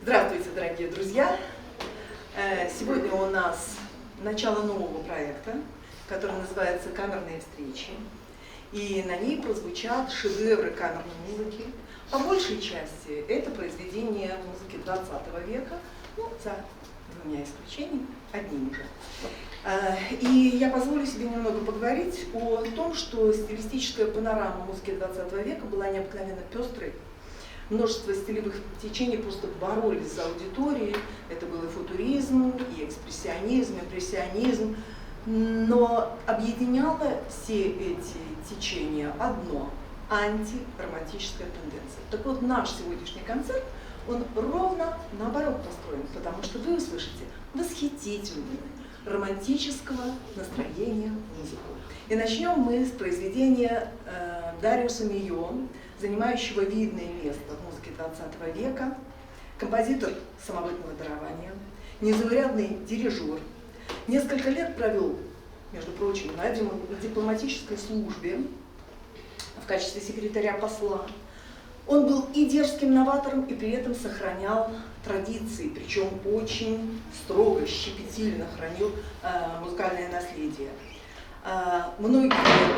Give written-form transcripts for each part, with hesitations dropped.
Здравствуйте, дорогие друзья! Сегодня у нас начало нового проекта, который называется «Камерные встречи». И на ней прозвучат шедевры камерной музыки. По большей части это произведения музыки 20 века, за двумя исключениями, одним же. И я позволю себе немного поговорить о том, что стилистическая панорама музыки 20 века была необыкновенно пестрой. Множество стилевых течений просто боролись за аудиторией. Это был и футуризм, и экспрессионизм, и импрессионизм. Но объединяло все эти течения одно – антиромантическая тенденция. Так вот, наш сегодняшний концерт, он ровно наоборот построен, потому что вы услышите восхитительную, романтического настроения музыку. И начнем мы с произведения Дариуса Мийо, занимающего видное место в музыке 20 века, композитор самобытного дарования, незаурядный дирижер, несколько лет провел, между прочим, на дипломатической службе в качестве секретаря посла. Он был и дерзким новатором, и при этом сохранял традиции, причем очень строго, щепетильно хранил музыкальное наследие. Многие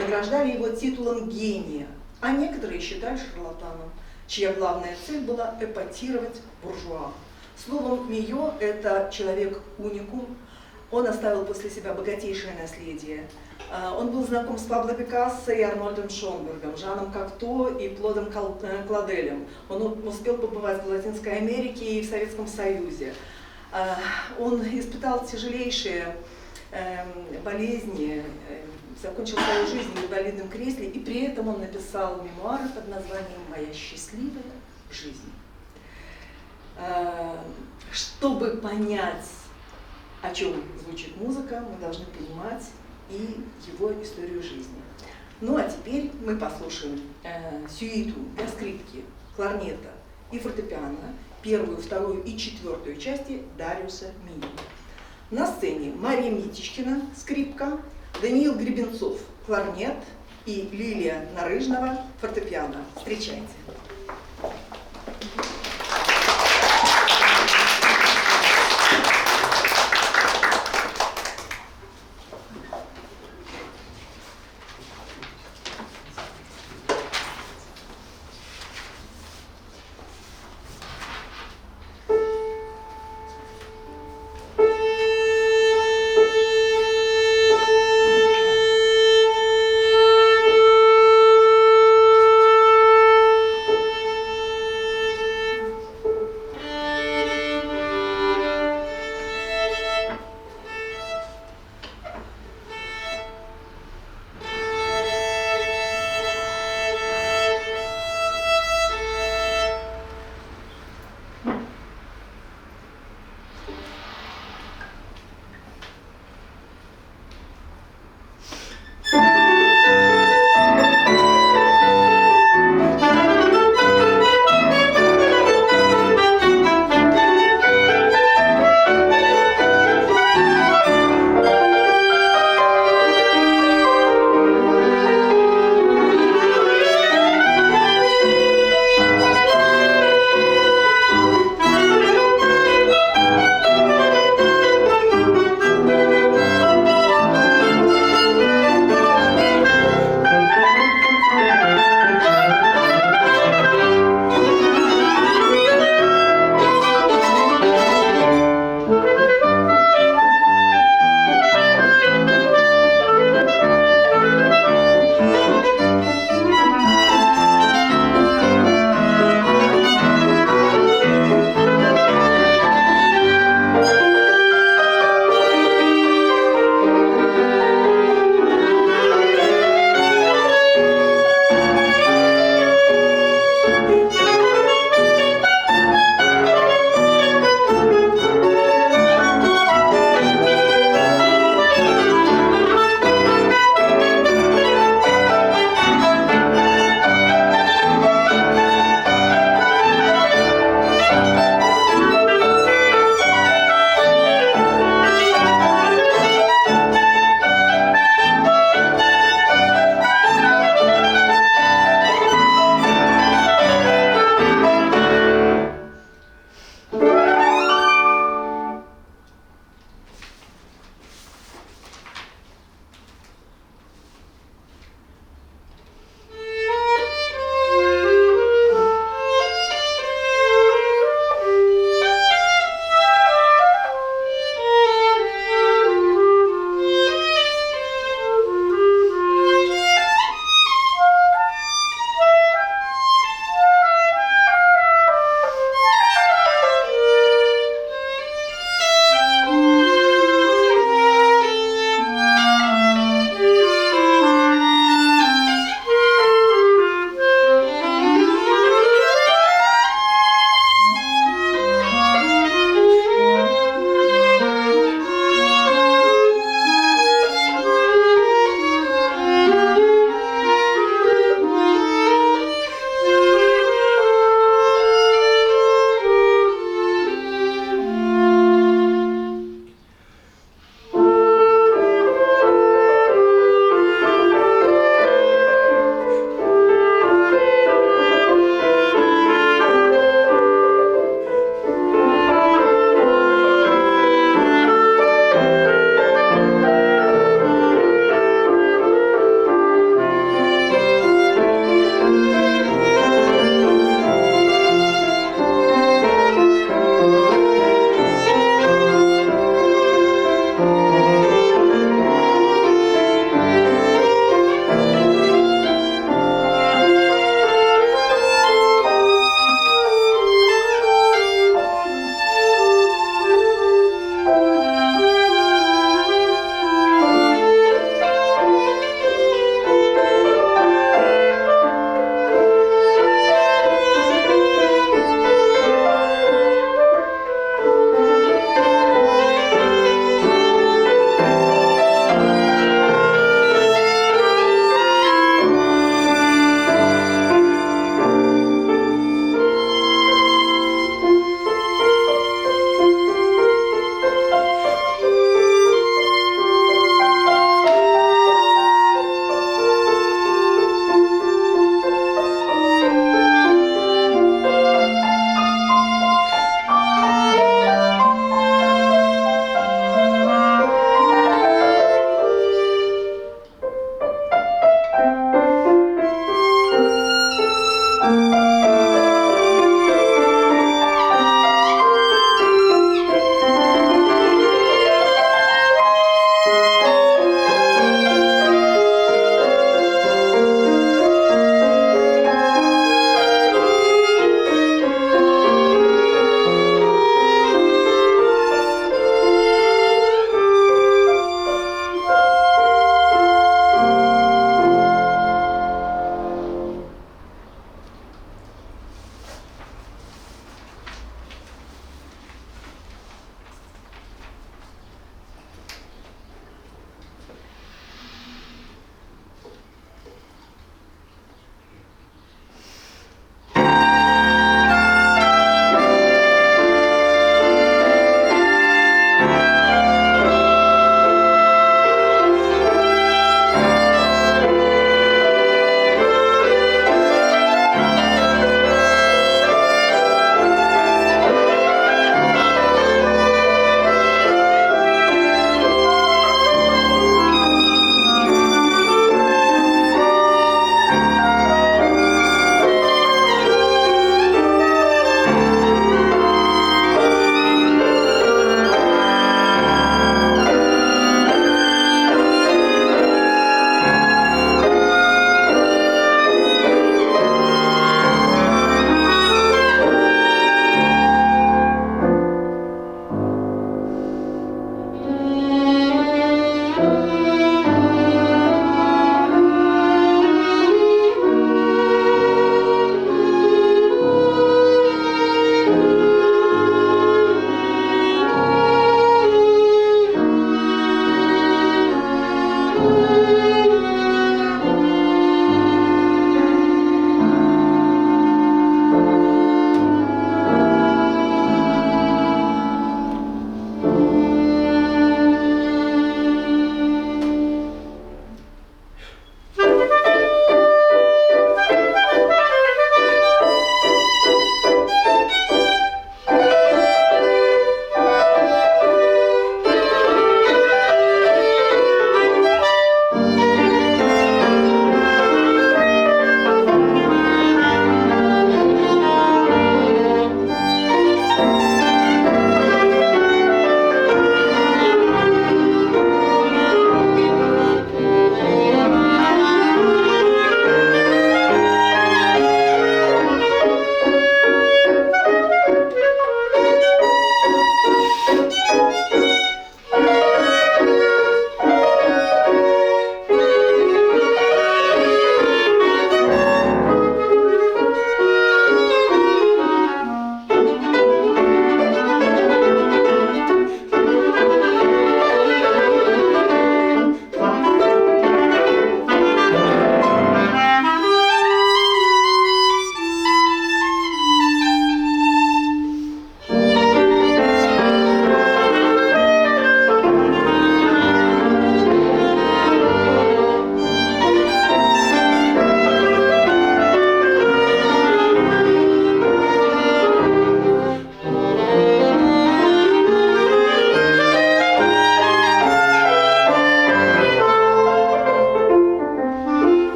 награждали его титулом гения, а некоторые считали шарлатаном, чья главная цель была эпатировать буржуа. Словом, Мийо – это человек-уникум. Он оставил после себя богатейшее наследие. Он был знаком с Пабло Пикассо и Арнольдом Шонбергом, Жаном Кокто и Клодом Кладелем. Он успел побывать в Латинской Америке и в Советском Союзе. Он испытал тяжелейшие болезни, закончил свою жизнь в инвалидном кресле, и при этом он написал мемуары под названием «Моя счастливая жизнь». Чтобы понять, о чем звучит музыка, мы должны понимать и его историю жизни. Ну а теперь мы послушаем сюиту для скрипки, кларнета и фортепиано, первую, вторую и четвертую части Дариуса Мийо. На сцене Мария Митичкина, скрипка, Даниил Гребенцов, кларнет и Лилия Нарыжного, фортепиано. Встречайте!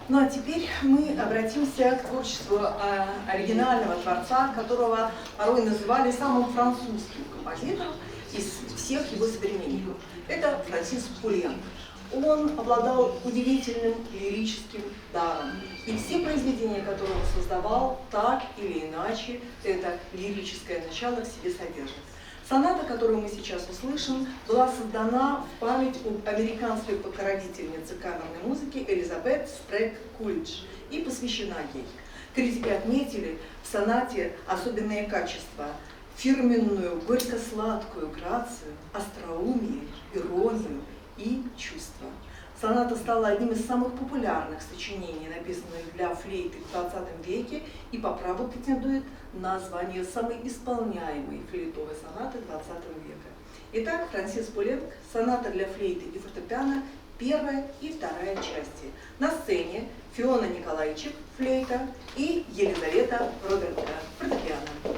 Ну а теперь мы обратимся к творчеству оригинального творца, которого порой называли самым французским композитором из всех его современников. Это Франсис Пулен. Он обладал удивительным лирическим даром. И все произведения, которые он создавал, так или иначе, это лирическое начало в себе содержит. Соната, которую мы сейчас услышим, была создана в память об американской покровительнице камерной музыки Элизабет Спрэг Кулидж и посвящена ей. Критики отметили в сонате особенные качества: фирменную горько-сладкую грацию, остроумие, иронию и чувство. Соната стала одним из самых популярных сочинений, написанных для флейты в 20 веке, и по праву претендует на звание самой исполняемой флейтовой сонаты 20 века. Итак, Франсис Пулен, соната для флейты и фортепиано, первая и вторая части. На сцене Фиона Николайчик, флейта, и Елизавета Робертка, фортепиано.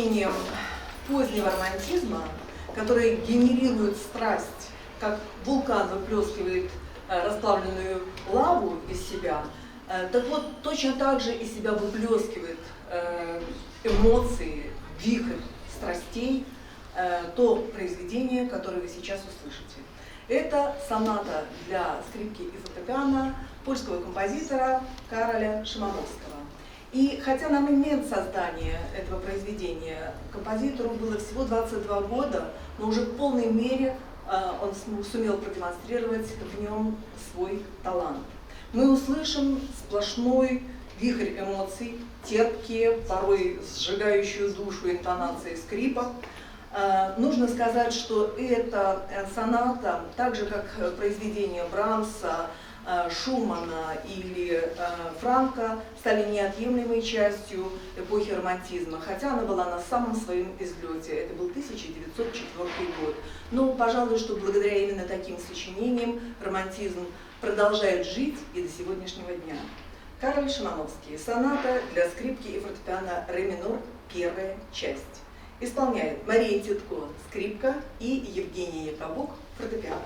произведениям позднего романтизма, которые генерируют страсть, как вулкан выплескивает расплавленную лаву из себя, так вот, точно так же из себя выплескивает эмоции, вихрь страстей, то произведение, которое вы сейчас услышите. Это соната для скрипки и фортепиано польского композитора Кароля Шимановского. И хотя на момент создания этого произведения композитору было всего 22 года, но уже в полной мере он сумел продемонстрировать в нем свой талант. Мы услышим сплошной вихрь эмоций, терпкие, порой сжигающую душу интонации скрипок. Нужно сказать, что эта соната, так же как произведения Брамса, Шумана или Франка, стали неотъемлемой частью эпохи романтизма, хотя она была на самом своем излете. Это был 1904 год. Но, пожалуй, что благодаря именно таким сочинениям романтизм продолжает жить и до сегодняшнего дня. Кароль Шимановский. Соната для скрипки и фортепиано ре минор, первая часть. Исполняет Мария Титко, скрипка, и Евгений Якобук, фортепиано.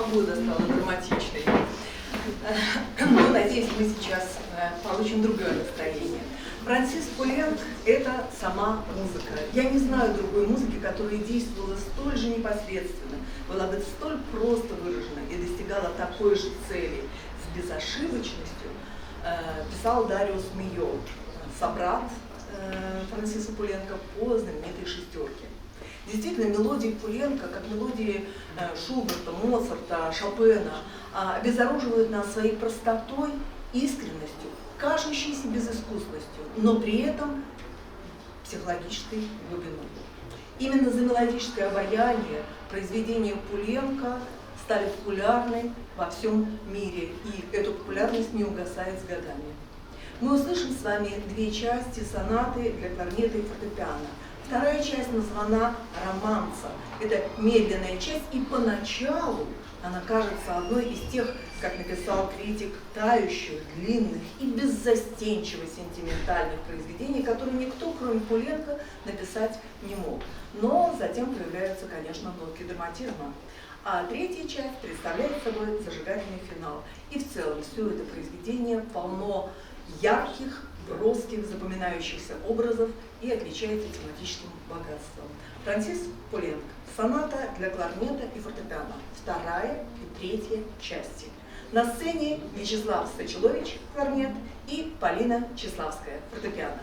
погода стала драматичной. Но, надеюсь, мы сейчас получим другое настроение. Франсис Пуленк – это сама музыка. Я не знаю другой музыки, которая действовала столь же непосредственно, была бы столь просто выражена и достигала такой же цели с безошибочностью, писал Дариус Мийо, собрат Франсиса Пуленка по знаменитой «Шестерке». Действительно, мелодии Пуленка, как мелодии Шуберта, Моцарта, Шопена, обезоруживают нас своей простотой, искренностью, кажущейся безыскусностью, но при этом психологической глубиной. Именно за мелодическое обаяние произведения Пуленка стали популярны во всем мире, и эта популярность не угасает с годами. Мы услышим с вами две части сонаты для кларнета и фортепиано. Вторая часть названа «Романса». Это медленная часть, и поначалу она кажется одной из тех, как написал критик, тающих, длинных и беззастенчиво сентиментальных произведений, которые никто, кроме Пуленка, написать не мог. Но затем появляются, конечно, нотки драматизма. А третья часть представляет собой зажигательный финал. И в целом все это произведение полно ярких, броских, запоминающихся образов и отличается тематическим богатством. Франсис Пуленк. Соната для кларнета и фортепиано. Вторая и третья части. На сцене Вячеслав Сачилович, кларнет, и Полина Чеславская, фортепиано.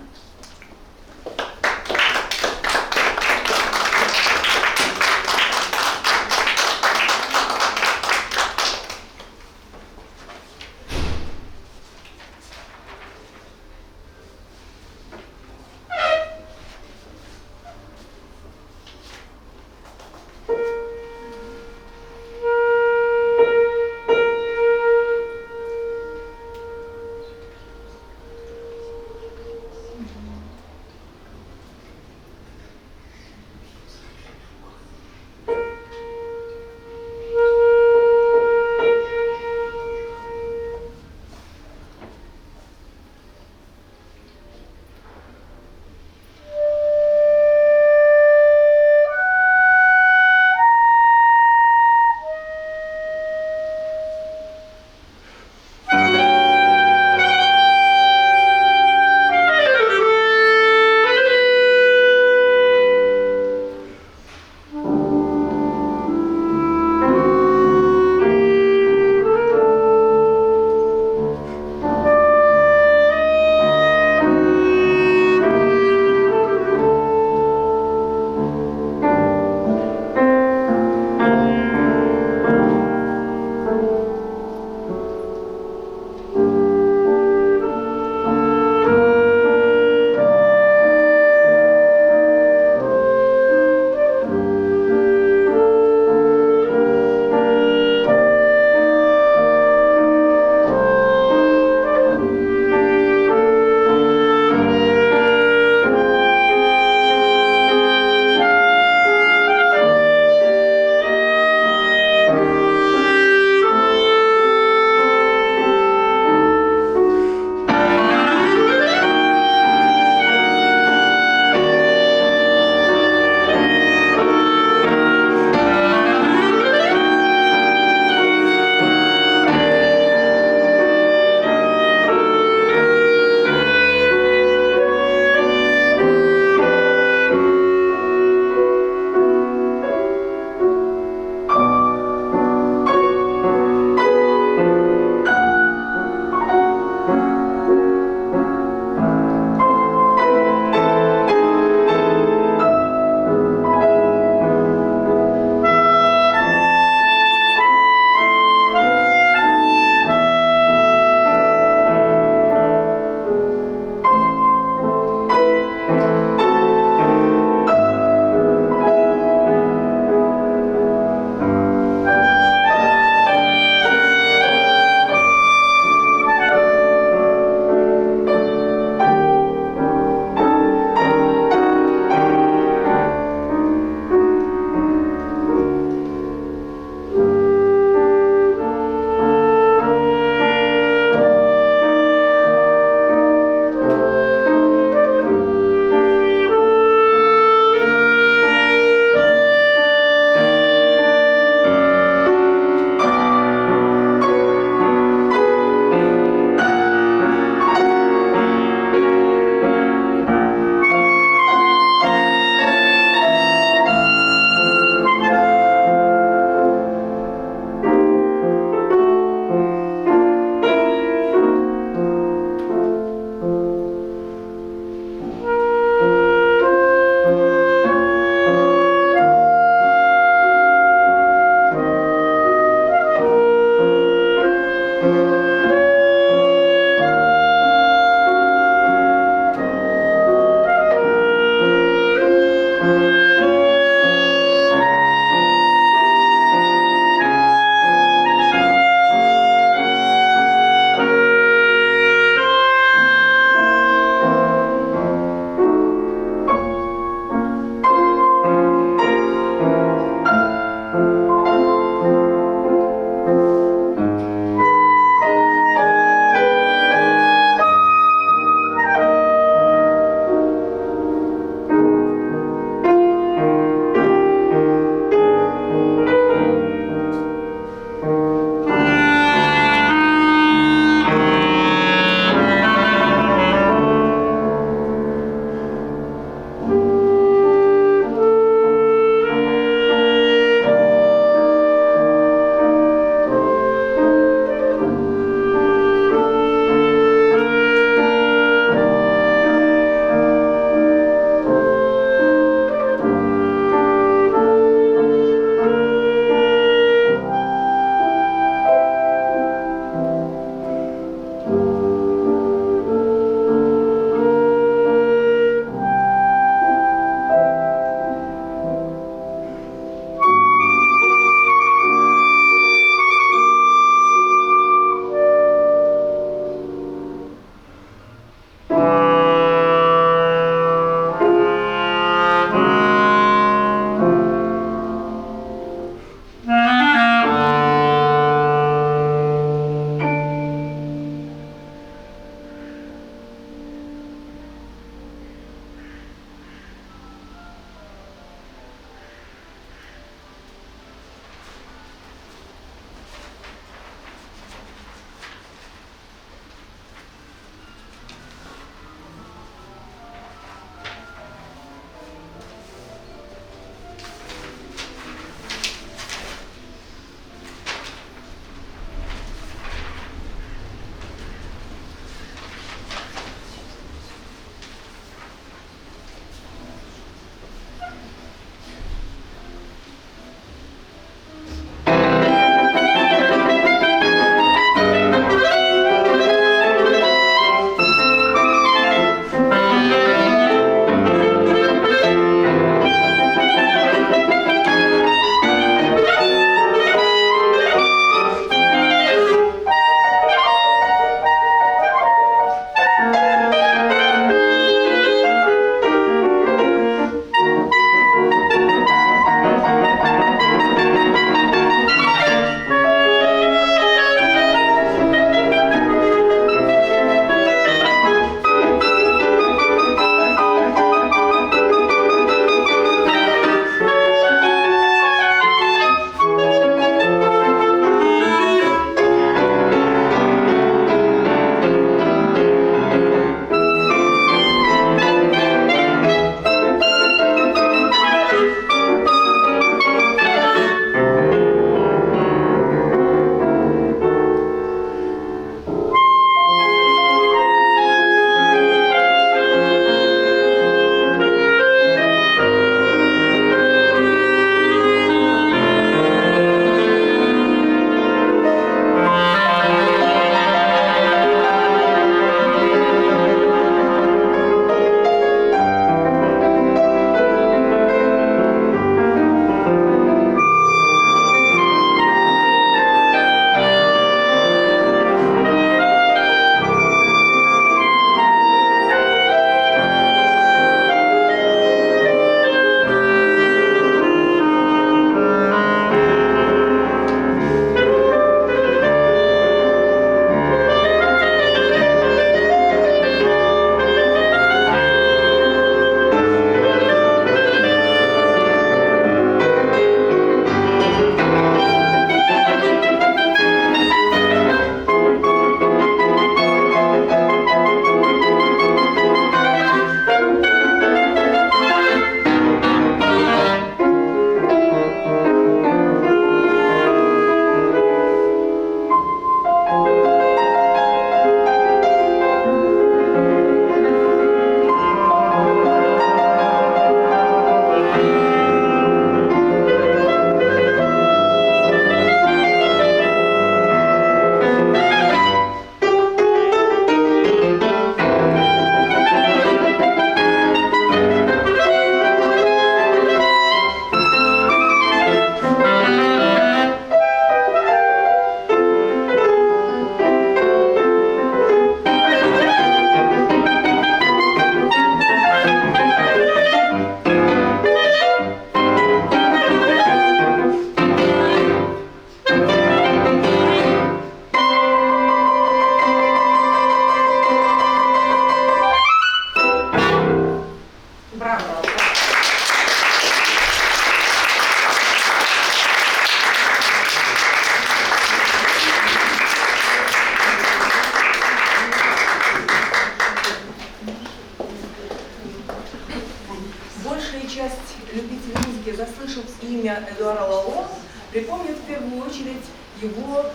часть любителей музыки, заслышав имя Эдуара Лало, припомнит в первую очередь его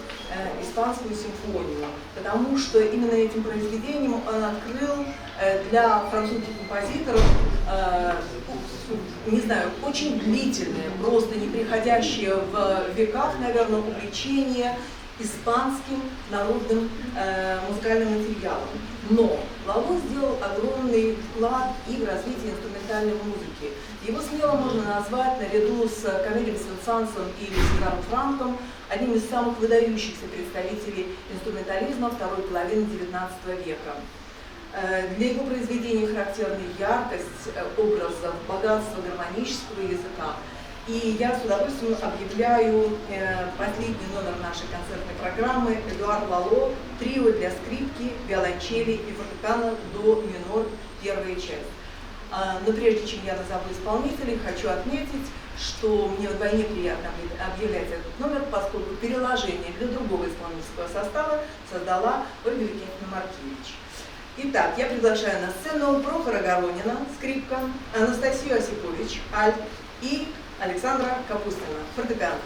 испанскую симфонию, потому что именно этим произведением он открыл для французских композиторов, не знаю, очень длительное, просто не приходящее в веках, наверное, увлечение испанским народным музыкальным материалом. Но Лало сделал огромный вклад и в развитие инструментальной музыки. Его смело можно назвать, наряду с Камилем Сен-Сансом или Сильваном Франком, одним из самых выдающихся представителей инструментализма второй половины XIX века. Для его произведений характерна яркость образов, богатство гармонического языка. И я с удовольствием объявляю последний номер нашей концертной программы «Эдуар Лало. Трио для скрипки, виолончели и фортепиано до минор. Первая часть». Но прежде чем я назову исполнителей, хочу отметить, что мне вдвойне приятно объявлять этот номер, поскольку переложение для другого исполнительского состава создала Ольга Викентьевна Маркевич. Итак, я приглашаю на сцену Прохора Горонина, скрипка, Анастасию Осипович, альт и Александра Капустина, фортепиано.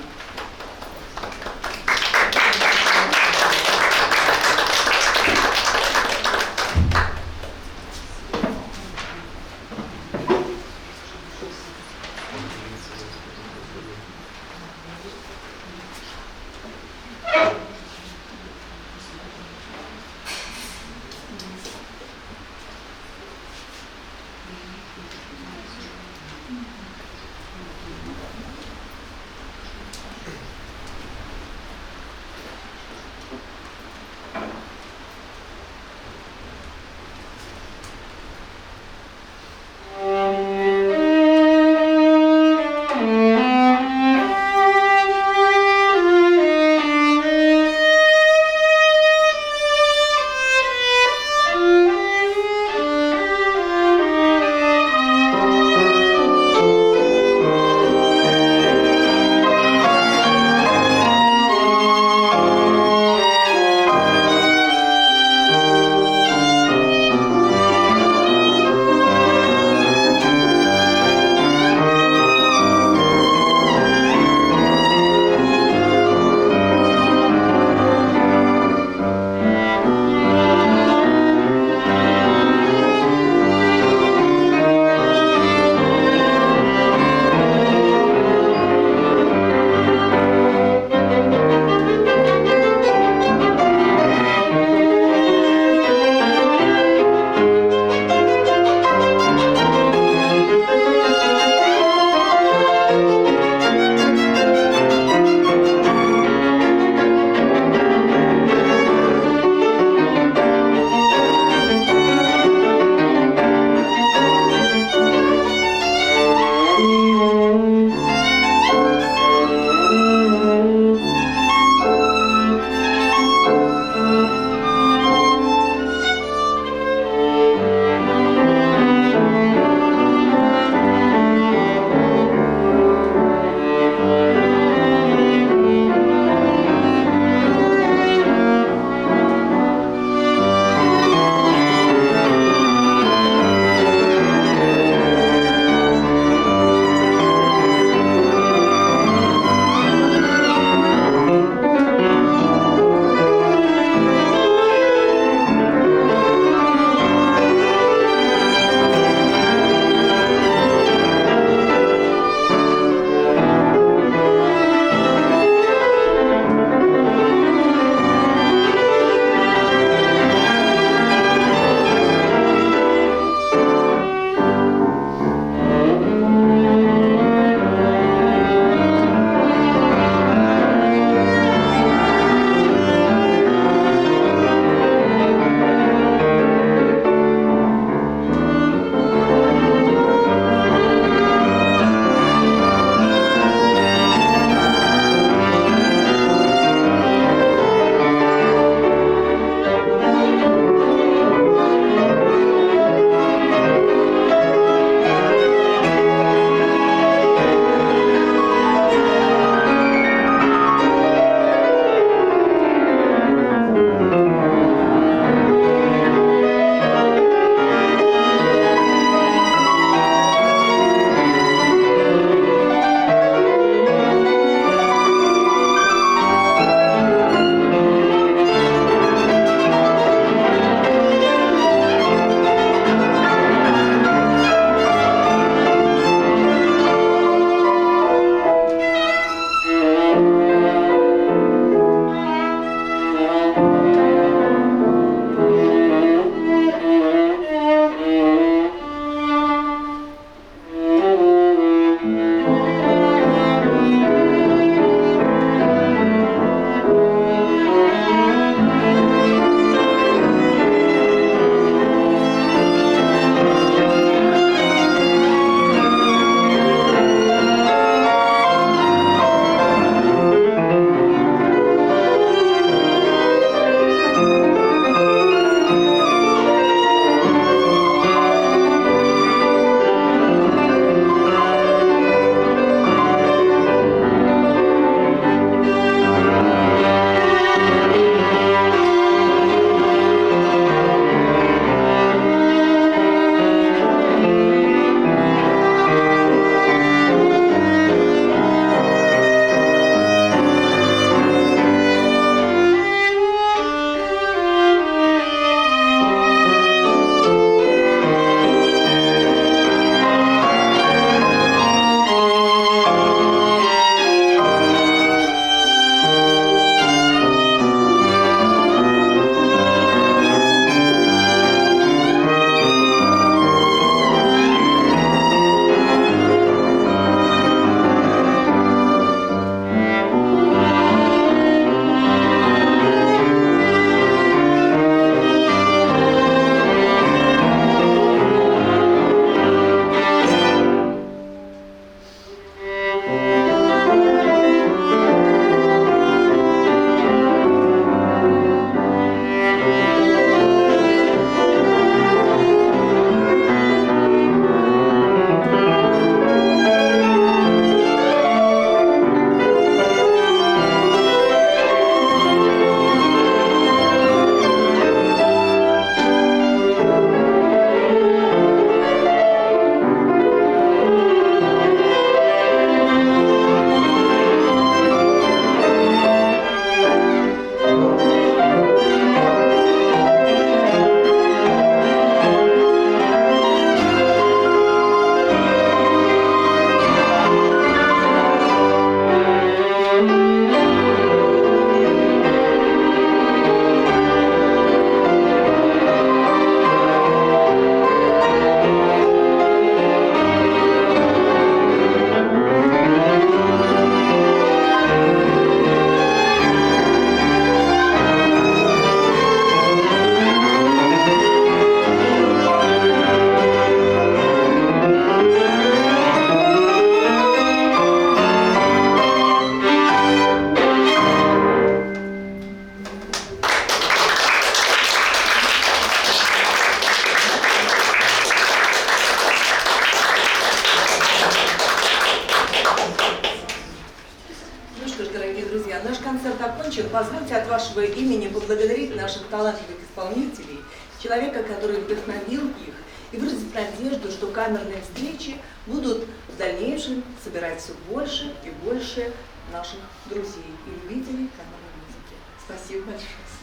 дорогие друзья, наш концерт окончен. Позвольте от вашего имени поблагодарить наших талантливых исполнителей, человека, который вдохновил их, и выразить надежду, что камерные встречи будут в дальнейшем собирать все больше и больше наших друзей и любителей камерной музыки. Спасибо большое.